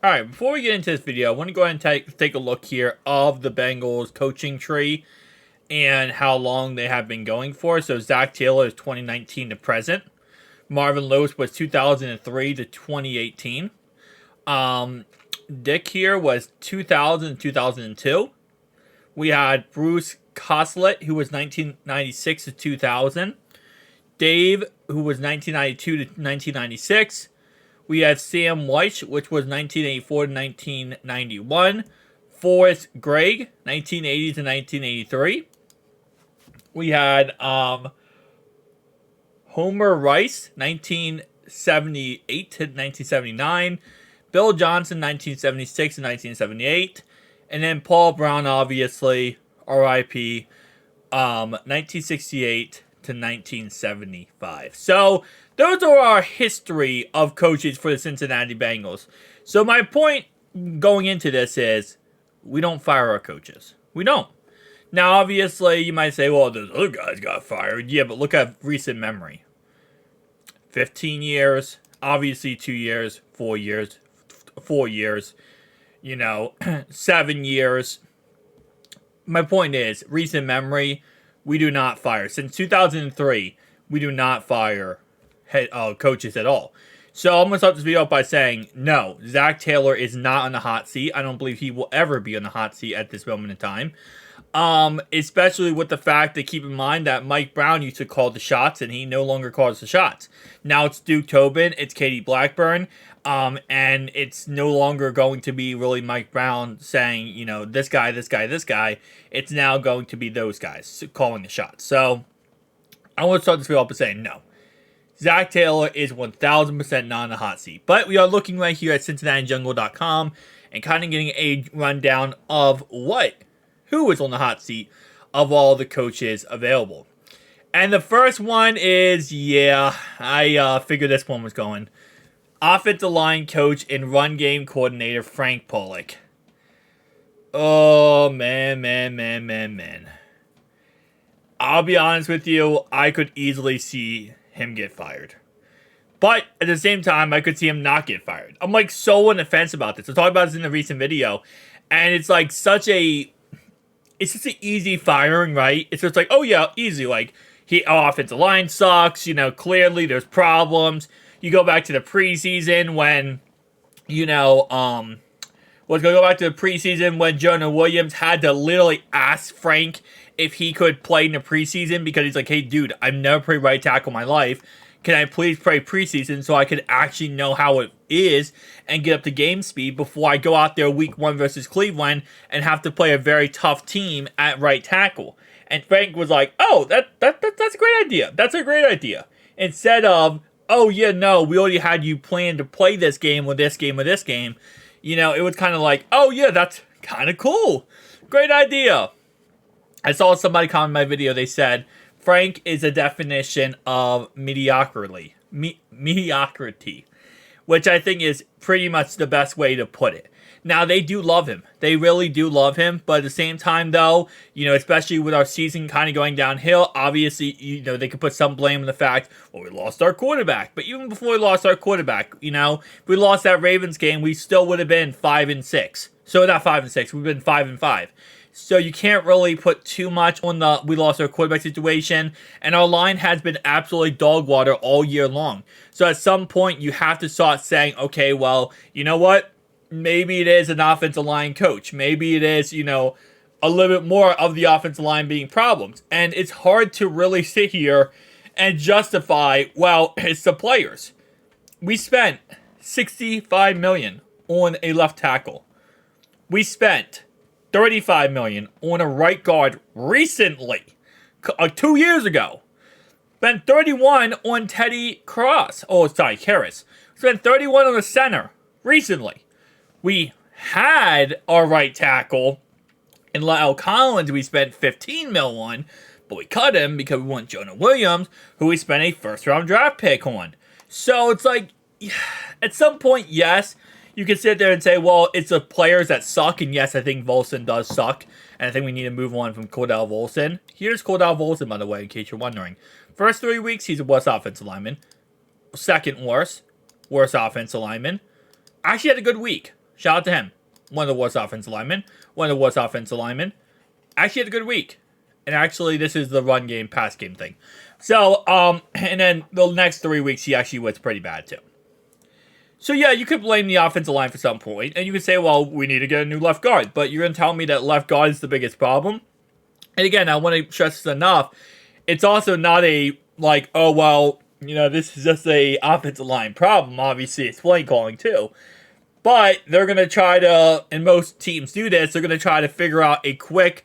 Alright, before we get into this video, I want to go ahead and take a look here of the Bengals coaching tree and how long they have been going for. So Zach Taylor is 2019 to present. Marvin Lewis was 2003 to 2018. Dick here was 2000 to 2002. We had Bruce Coslett, who was 1996 to 2000. Dave, who was 1992 to 1996. We had Sam Weich, which was 1984 to 1991. Forrest Gregg, 1980 to 1983. We had Homer Rice, 1978 to 1979. Bill Johnson, 1976 to 1978. And then Paul Brown, obviously, RIP, 1968 to 1975. So those are our history of coaches for the Cincinnati Bengals. So my point going into this is we don't fire our coaches. We don't. Now, obviously, you might say, well, those other guys got fired. Yeah, but look at recent memory. 15 years, obviously 2 years, 4 years, 4 years, 7 years. My point is, recent memory, we do not fire. Since 2003, we do not fire coaches at all. So I'm going to start this video off by saying, no, Zach Taylor is not on the hot seat. I don't believe he will ever be on the hot seat at this moment in time. Especially with the fact that keep in mind that Mike Brown used to call the shots and he no longer calls the shots. Now it's Duke Tobin, it's Katie Blackburn, and it's no longer going to be really Mike Brown saying, this guy, this guy, this guy. It's now going to be those guys calling the shots. So I want to start this video off by saying no. Zach Taylor is 1,000% not on the hot seat. But we are looking right here at CincinnatiJungle.com and kind of getting a rundown of who is on the hot seat of all the coaches available. And the first one is, I figured this one was going. Offensive line coach and run game coordinator Frank Pollock. Oh, man. I'll be honest with you, I could easily see him get fired. But at the same time, I could see him not get fired. I'm so on the fence about this. I talked about this in the recent video. And it's it's just an easy firing, right? It's just oh yeah, easy. Offensive line sucks. Clearly there's problems. You go back to the preseason when, Jonah Williams had to literally ask Frank if he could play in the preseason because he's hey, dude, I've never played right tackle in my life. Can I please play preseason so I could actually know how it is and get up to game speed before I go out there week 1 versus Cleveland and have to play a very tough team at right tackle? And Frank was oh, that's a great idea. That's a great idea. Instead of, oh, yeah, no, we already had you planned to play this game or this game or this game. It was kind of oh, yeah, that's kind of cool. Great idea. I saw somebody comment in my video. They said, Frank is a definition of mediocrity, which I think is pretty much the best way to put it. Now, they do love him. They really do love him. But at the same time, though, especially with our season kind of going downhill, obviously, they could put some blame on the fact, well, we lost our quarterback. But even before we lost our quarterback, if we lost that Ravens game, we still would have been 5-6. So not 5-6, we've been 5-5. So you can't really put too much on the we lost our quarterback situation. And our line has been absolutely dog water all year long. So at some point, you have to start saying, okay, well, you know what? Maybe it is an offensive line coach. Maybe it is, a little bit more of the offensive line being problems. And it's hard to really sit here and justify, well, it's the players. We spent $65 million on a left tackle. We spent $35 million on a right guard recently, 2 years ago. Spent $31 on Teddy Karras. Spent $31 on the center recently. We had our right tackle in La'el Collins. We spent $15 million on, but we cut him because we want Jonah Williams, who we spent a first-round draft pick on. So it's at some point, yes, you can sit there and say, well, it's the players that suck. And yes, I think Volson does suck. And I think we need to move on from Cordell Volson. Here's Cordell Volson, by the way, in case you're wondering. First 3 weeks, he's a worst offensive lineman. Second worst offensive lineman. Actually had a good week. Shout out to him. One of the worst offensive linemen. One of the worst offensive linemen. Actually had a good week. And actually, this is the run game, pass game thing. So, and then the next 3 weeks, he actually was pretty bad too. So yeah, you could blame the offensive line for some point, and you could say, well, we need to get a new left guard. But you're going to tell me that left guard is the biggest problem? And again, I want to stress this enough. It's also not a, like, oh, well, this is just a offensive line problem. Obviously, it's play calling too. But they're going to try to, and most teams do this, they're going to try to figure out a quick,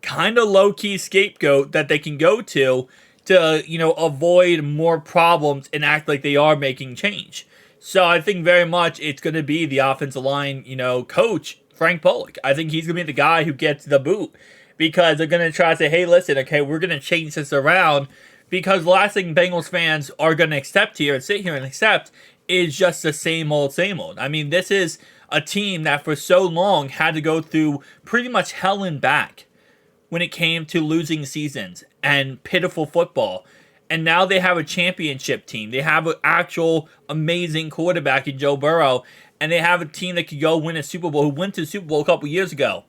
kind of low-key scapegoat that they can go to, avoid more problems and act like they are making change. So I think very much it's going to be the offensive line, coach, Frank Bullock. I think he's going to be the guy who gets the boot because they're going to try to say, hey, listen, okay, we're going to change this around because the last thing Bengals fans are going to accept here and sit here and accept is just the same old, same old. I mean, this is a team that for so long had to go through pretty much hell and back when it came to losing seasons and pitiful football. And now they have a championship team. They have an actual amazing quarterback in Joe Burrow. And they have a team that could go win a Super Bowl, who went to the Super Bowl a couple years ago.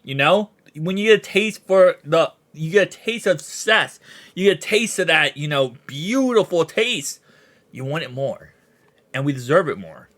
When you get a taste you get a taste of success. You get a taste of that, beautiful taste. You want it more. And we deserve it more.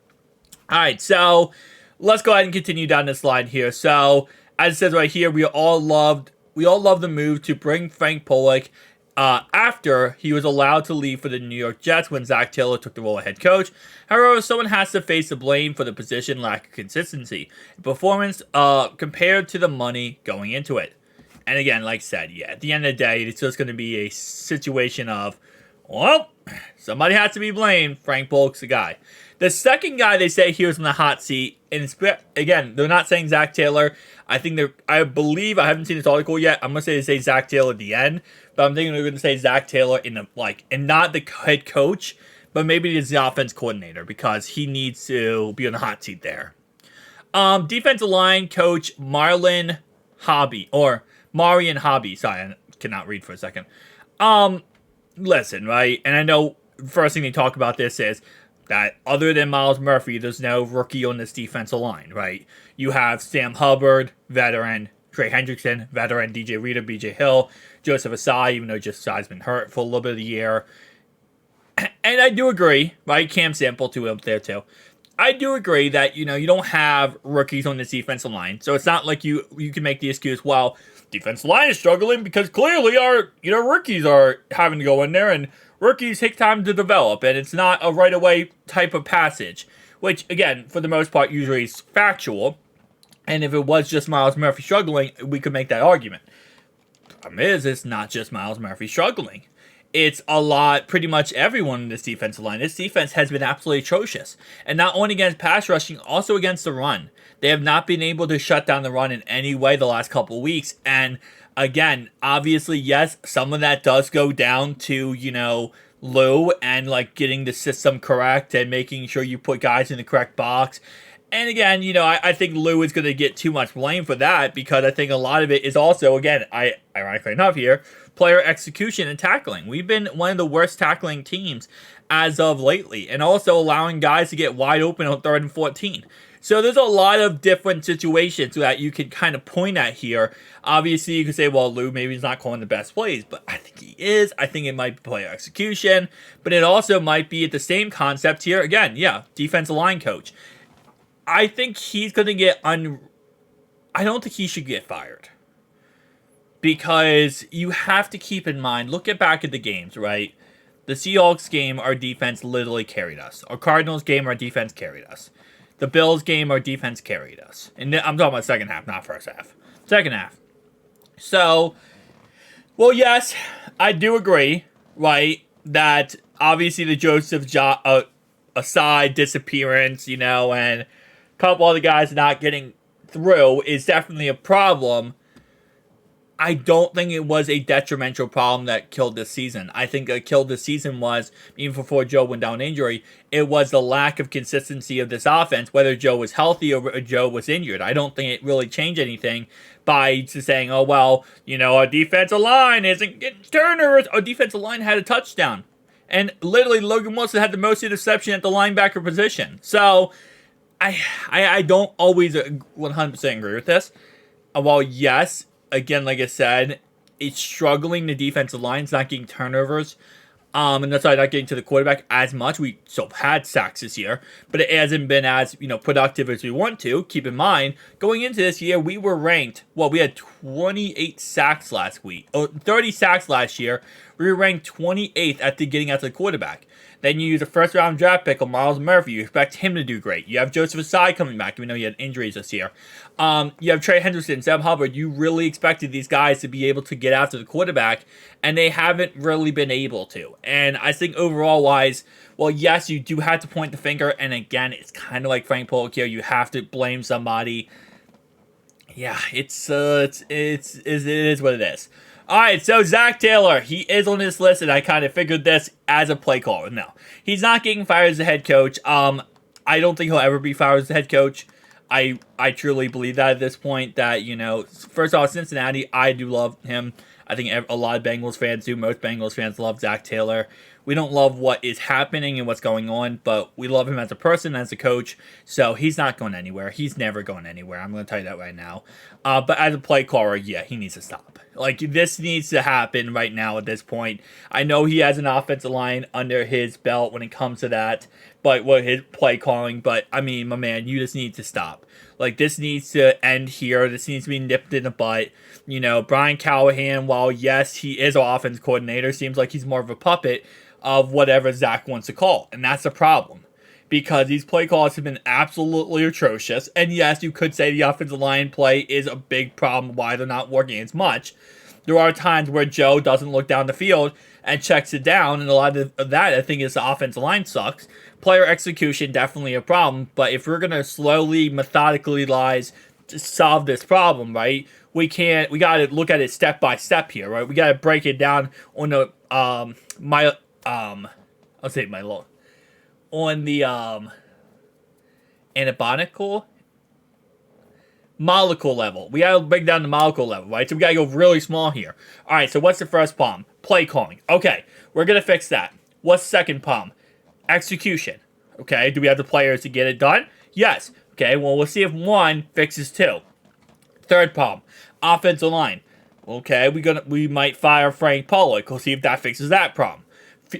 All right, so let's go ahead and continue down this line here. So, as it says right here, we all love the move to bring Frank Bullock after he was allowed to leave for the New York Jets when Zach Taylor took the role of head coach. However, someone has to face the blame for the position lack of consistency, performance compared to the money going into it. And again, like I said, at the end of the day, it's just going to be a situation of, well, somebody has to be blamed. Frank Bullock's the guy. The second guy they say here is in the hot seat, and again, they're not saying Zach Taylor. I believe, I haven't seen this article yet. I'm going to say Zach Taylor at the end, but I'm thinking they're going to say Zach Taylor and not the head coach, but maybe it's the offense coordinator because he needs to be on the hot seat there. Defensive line coach Marion Hobby. Sorry, I cannot read for a second. Listen, right? And I know the first thing they talk about this is that other than Myles Murphy, there's no rookie on this defensive line, right? You have Sam Hubbard, veteran, Trey Hendrickson, veteran, DJ Reader, BJ Hill, Joseph Asai, even though Asai's been hurt for a little bit of the year. And I do agree, right? Cam Sample, too, up there, too. I do agree that, you don't have rookies on this defensive line. So it's not like you can make the excuse, well, defensive line is struggling because clearly our, rookies are having to go in there and rookies take time to develop, and it's not a right-away type of passage, which, again, for the most part, usually is factual. And if it was just Myles Murphy struggling, we could make that argument. The problem is, it's not just Myles Murphy struggling. It's pretty much everyone in this defensive line. This defense has been absolutely atrocious. And not only against pass rushing, also against the run. They have not been able to shut down the run in any way the last couple of weeks. And again, obviously, yes, some of that does go down to, Lou and getting the system correct and making sure you put guys in the correct box. And again, I think Lou is going to get too much blame for that because I think a lot of it is also, again, ironically enough here, player execution and tackling. We've been one of the worst tackling teams as of lately, and also allowing guys to get wide open on 3rd and 14. So there's a lot of different situations that you can kind of point at here. Obviously, you could say, well, Lou maybe he's not calling the best plays, but I think he is. I think it might be player execution, but it also might be at the same concept here. Again, defensive line coach. I think he's going to get I don't think he should get fired. Because you have to keep in mind, back at the games, right? The Seahawks game, our defense literally carried us. Our Cardinals game, our defense carried us. The Bills game, our defense carried us. And I'm talking about second half, not first half. Second half. So, well, yes, I do agree, right, that obviously the Joseph Asai disappearance, and a couple other guys not getting through is definitely a problem. I don't think it was a detrimental problem that killed this season. I think what killed this season was, even before Joe went down injury, it was the lack of consistency of this offense, whether Joe was healthy or Joe was injured. I don't think it really changed anything by just saying, oh, well, our defensive line isn't getting turnovers. Our defensive line had a touchdown. And literally, Logan Wilson had the most interception at the linebacker position. So, I don't always 100% agree with this. While yes, again, like I said, it's struggling. The defensive line's not getting turnovers. And that's why not getting to the quarterback as much. We still had sacks this year, but it hasn't been as, productive as we want to. Keep in mind, going into this year, we were ranked, well, we had 28 sacks last week. 30 sacks last year. We were ranked 28th at the getting out to the quarterback. Then you use a first-round draft pick on Miles Murphy. You expect him to do great. You have Joseph Asai coming back, even though he had injuries this year. You have Trey Hendrickson, Sam Hubbard. You really expected these guys to be able to get after the quarterback, and they haven't really been able to. And I think overall-wise, well, yes, you do have to point the finger, and again, it's kind of like Frank Polk here. You have to blame somebody. Yeah, it is what it is. All right, so Zach Taylor, he is on this list, and I kind of figured this as a play caller. No, he's not getting fired as a head coach. I don't think he'll ever be fired as a head coach. I truly believe that at this point. That first off, Cincinnati, I do love him. I think a lot of Bengals fans do. Most Bengals fans love Zach Taylor. We don't love what is happening and what's going on, but we love him as a person, as a coach. So he's not going anywhere. He's never going anywhere. I'm going to tell you that right now. But as a play caller, yeah, he needs to stop. Like, this needs to happen right now at this point. I know he has an offensive line under his belt when it comes to that, but his play calling. But, I mean, my man, you just need to stop. Like, this needs to end here. This needs to be nipped in the butt. Brian Callahan, while, yes, he is our offense coordinator, seems like he's more of a puppet of whatever Zach wants to call. And that's a problem. Because these play calls have been absolutely atrocious. And yes, you could say the offensive line play is a big problem why they're not working as much. There are times where Joe doesn't look down the field and checks it down, and a lot of that, I think, is the offensive line sucks. Player execution, definitely a problem, but if we're going to slowly, methodically to solve this problem, right, we got to look at it step by step here, right? We got to break it down on the, on the anabolical molecule level. We gotta break down the molecule level, right? So we gotta go really small here. Alright, so what's the first problem? Play calling. Okay, we're gonna fix that. What's the second problem? Execution. Okay, do we have the players to get it done? Yes. Okay, well, we'll see if one fixes two. Third problem, offensive line. Okay, we might fire Frank Pollock. We'll see if that fixes that problem.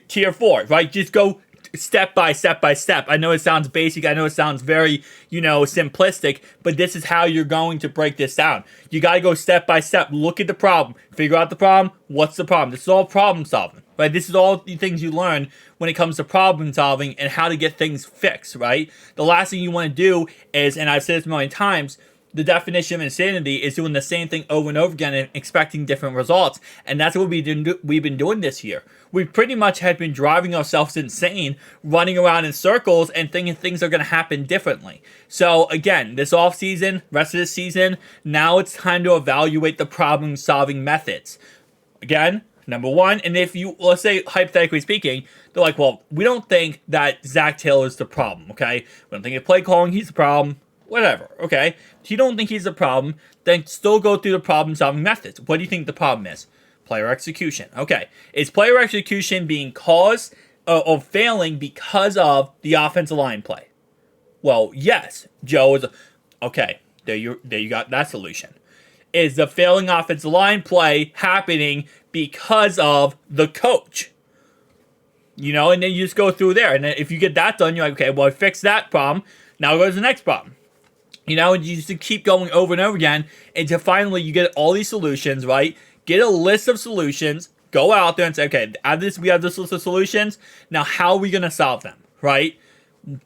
Tier 4, right? Just go step by step by step. I know it sounds basic. I know it sounds very, simplistic, but this is how you're going to break this down. You got to go step by step. Look at the problem. Figure out the problem. What's the problem? This is all problem solving, right? This is all the things you learn when it comes to problem solving and how to get things fixed, right? The last thing you want to do is, and I've said this a million times, the definition of insanity is doing the same thing over and over again and expecting different results. And that's what we've been doing this year. We pretty much had been driving ourselves insane, running around in circles and thinking things are going to happen differently. So again, this offseason, rest of this season, now it's time to evaluate the problem-solving methods. Again, number one, and if you, let's say, hypothetically speaking, they're like, well, we don't think that Zach Taylor is the problem, okay? We don't think if play calling, he's the problem. Whatever, okay? If you don't think he's a problem, then still go through the problem-solving methods. What do you think the problem is? Player execution. Okay. Is player execution being caused or failing because of the offensive line play? Well, yes. Joe is... Okay, there you got that solution. Is the failing offensive line play happening because of the coach? And then you just go through there. And then if you get that done, you're like, okay, well, I fixed that problem. Now go to the next problem. And you just keep going over and over again until finally you get all these solutions, right? Get a list of solutions, go out there and say, okay, out of this, we have this list of solutions. Now, how are we going to solve them, right?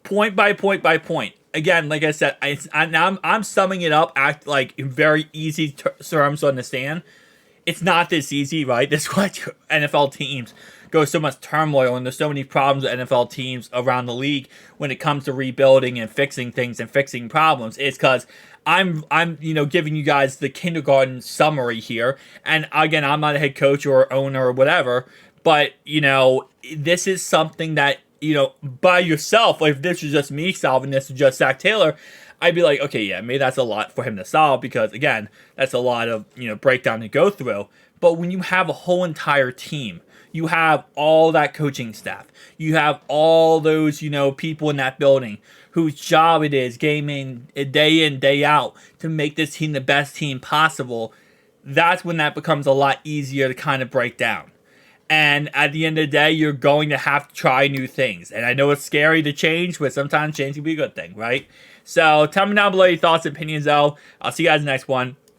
Point by point by point. Again, like I said, I'm summing it up like in very easy terms to understand. It's not this easy, right? That's why NFL teams go so much turmoil, and there's so many problems with NFL teams around the league when it comes to rebuilding and fixing things and fixing problems. It's because I'm giving you guys the kindergarten summary here. And again, I'm not a head coach or owner or whatever, but this is something that by yourself. Like if this was just me solving this, with just Zach Taylor, I'd be like, okay, yeah, maybe that's a lot for him to solve because again, that's a lot of breakdown to go through. But when you have a whole entire team, you have all that coaching staff, you have all those people in that building whose job it is game in, day out to make this team the best team possible, that's when that becomes a lot easier to kind of break down. And at the end of the day, you're going to have to try new things. And I know it's scary to change, but sometimes change can be a good thing, right? So tell me down below your thoughts and opinions, though. I'll see you guys in the next one.